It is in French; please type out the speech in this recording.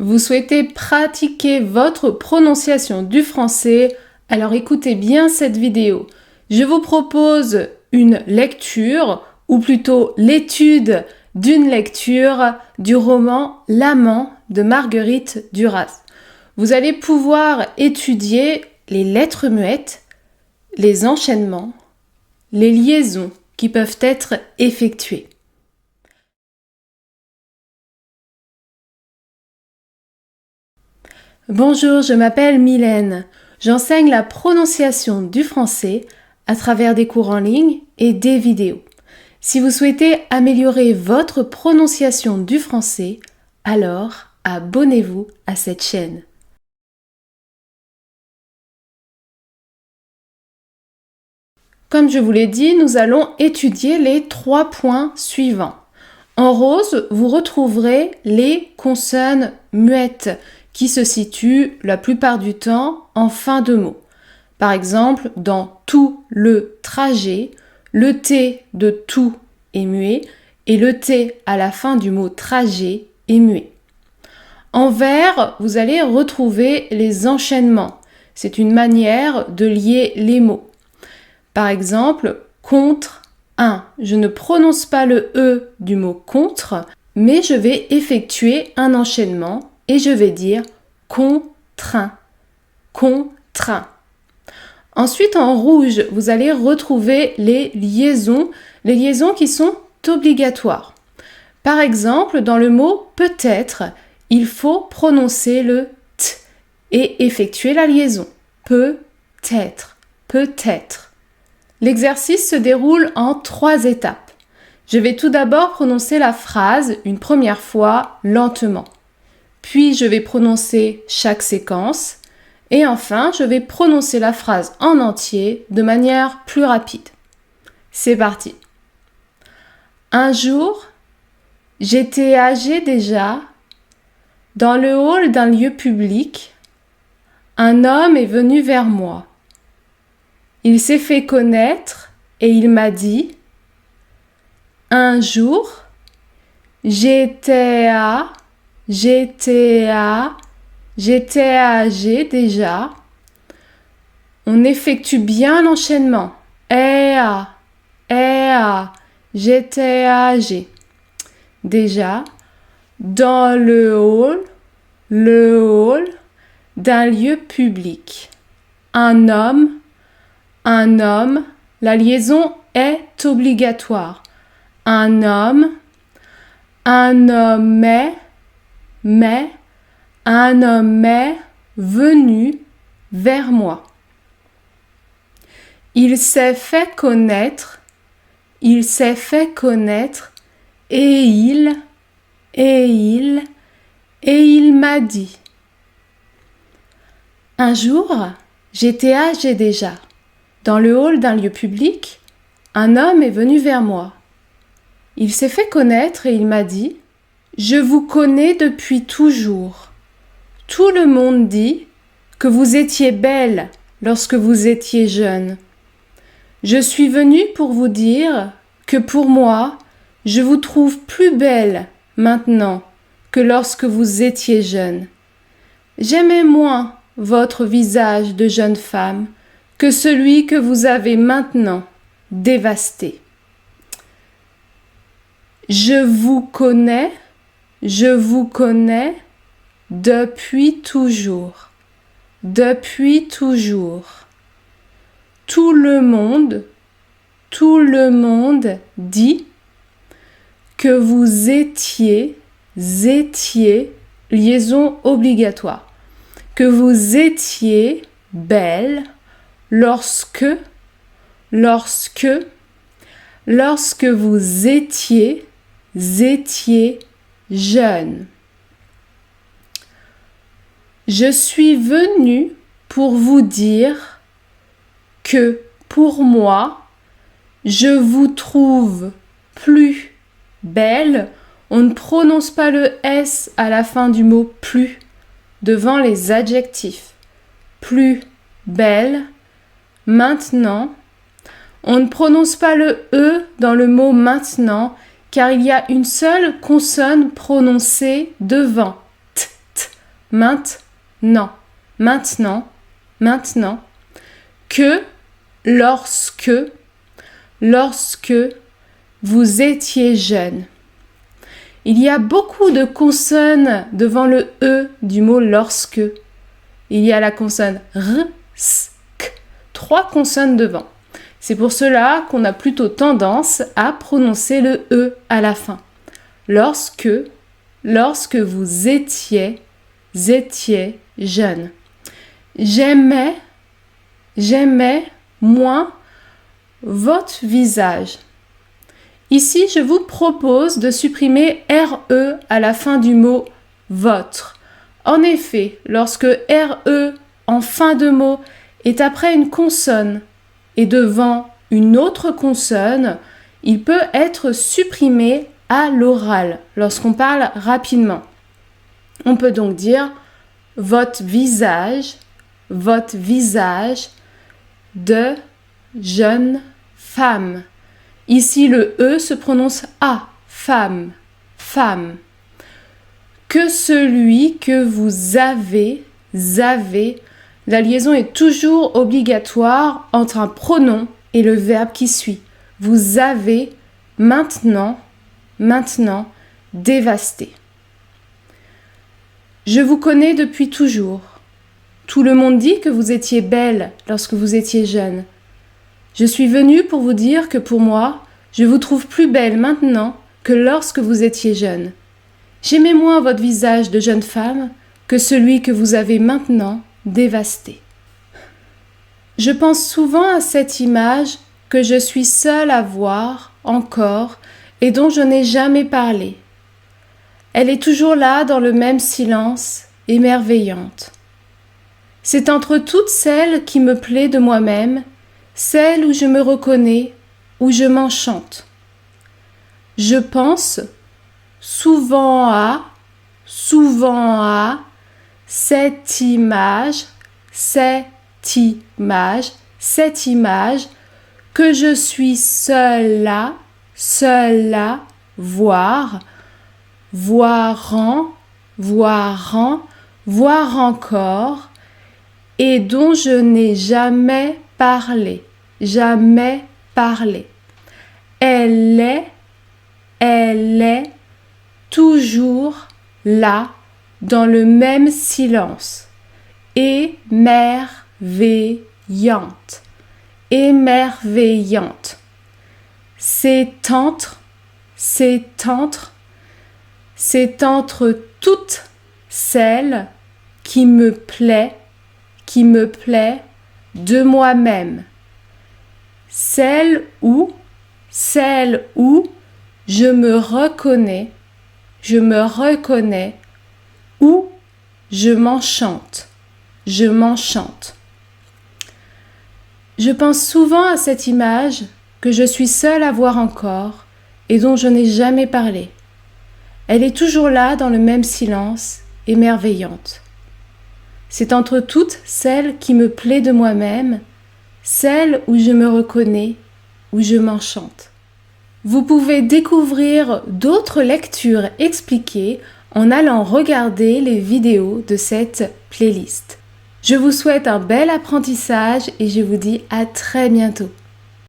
Vous souhaitez pratiquer votre prononciation du français? Alors écoutez bien cette vidéo. Je vous propose une lecture, ou plutôt l'étude d'une lecture du roman L'amant de Marguerite Duras. Vous allez pouvoir étudier les lettres muettes, les enchaînements, les liaisons qui peuvent être effectuées. Bonjour, je m'appelle Mylène. J'enseigne la prononciation du français à travers des cours en ligne et des vidéos. Si vous souhaitez améliorer votre prononciation du français, alors abonnez-vous à cette chaîne. Comme je vous l'ai dit, nous allons étudier les 3 points suivants. En rose, vous retrouverez les consonnes muettes qui se situent la plupart du temps en fin de mot. Par exemple, dans tout le trajet, le T de tout est muet et le T à la fin du mot trajet est muet. En vert, vous allez retrouver les enchaînements. C'est une manière de lier les mots. Par exemple, contre un. Je ne prononce pas le E du mot contre, mais je vais effectuer un enchaînement et je vais dire contraint, contraint. Ensuite, en rouge, vous allez retrouver les liaisons qui sont obligatoires. Par exemple, dans le mot peut-être, il faut prononcer le T et effectuer la liaison. Peut-être, peut-être. L'exercice se déroule en 3 étapes. Je vais tout d'abord prononcer la phrase une première fois lentement. Puis je vais prononcer chaque séquence. Et enfin, je vais prononcer la phrase en entier de manière plus rapide. C'est parti. Un jour, j'étais âgée déjà. Dans le hall d'un lieu public, un homme est venu vers moi. Il s'est fait connaître et il m'a dit « Un jour, j'étais âgé déjà. » On effectue bien l'enchaînement. J'étais âgé. Déjà, dans le hall d'un lieu public. Un homme, la liaison est obligatoire. Un homme est venu vers moi. Il s'est fait connaître et il m'a dit. Un jour, j'étais âgé déjà. Dans le hall d'un lieu public, un homme est venu vers moi. Il s'est fait connaître et il m'a dit « Je vous connais depuis toujours. Tout le monde dit que vous étiez belle lorsque vous étiez jeune. Je suis venu pour vous dire que pour moi, je vous trouve plus belle maintenant que lorsque vous étiez jeune. J'aimais moins votre visage de jeune femme que celui que vous avez maintenant dévasté. Je vous connais depuis toujours. Tout le monde dit que vous étiez, liaison obligatoire, que vous étiez belle lorsque vous étiez jeune. Je suis venue pour vous dire que pour moi, je vous trouve plus belle. On ne prononce pas le S à la fin du mot plus devant les adjectifs. Plus belle. Maintenant, on ne prononce pas le E dans le mot maintenant car il y a une seule consonne prononcée devant. T, t. maintenant, maintenant, maintenant. Que, lorsque vous étiez jeune. Il y a beaucoup de consonnes devant le E du mot lorsque. Il y a la consonne R, S, K. 3 consonnes devant. C'est pour cela qu'on a plutôt tendance à prononcer le E à la fin. Lorsque vous étiez jeune. J'aimais moins votre visage. Ici, je vous propose de supprimer RE à la fin du mot votre. En effet, lorsque RE en fin de mot est après une consonne et devant une autre consonne, il peut être supprimé à l'oral lorsqu'on parle rapidement. On peut donc dire votre visage de jeune femme. Ici, le E se prononce A, femme, femme. Que celui que vous avez, la liaison est toujours obligatoire entre un pronom et le verbe qui suit. Vous avez maintenant, dévasté. Je vous connais depuis toujours. Tout le monde dit que vous étiez belle lorsque vous étiez jeune. Je suis venue pour vous dire que pour moi, je vous trouve plus belle maintenant que lorsque vous étiez jeune. J'aimais moins votre visage de jeune femme que celui que vous avez maintenant dévasté. Je pense souvent à cette image que je suis seule à voir encore et dont je n'ai jamais parlé. Elle est toujours là dans le même silence, émerveillante. C'est entre toutes celles qui me plaît de moi-même, celle où je me reconnais, où je m'enchante. Je pense souvent à cette image que je suis seule à voir encore, et dont je n'ai jamais parlé. Elle est toujours là, dans le même silence, émerveillante. C'est entre toutes celles qui me plaît de moi-même. Celle où je me reconnais, où je m'enchante. Je pense souvent à cette image que je suis seule à voir encore et dont je n'ai jamais parlé. Elle est toujours là dans le même silence, émerveillante. C'est entre toutes celles qui me plaît de moi-même, celle où je me reconnais, où je m'enchante. Vous pouvez découvrir d'autres lectures expliquées en allant regarder les vidéos de cette playlist. Je vous souhaite un bel apprentissage et je vous dis à très bientôt.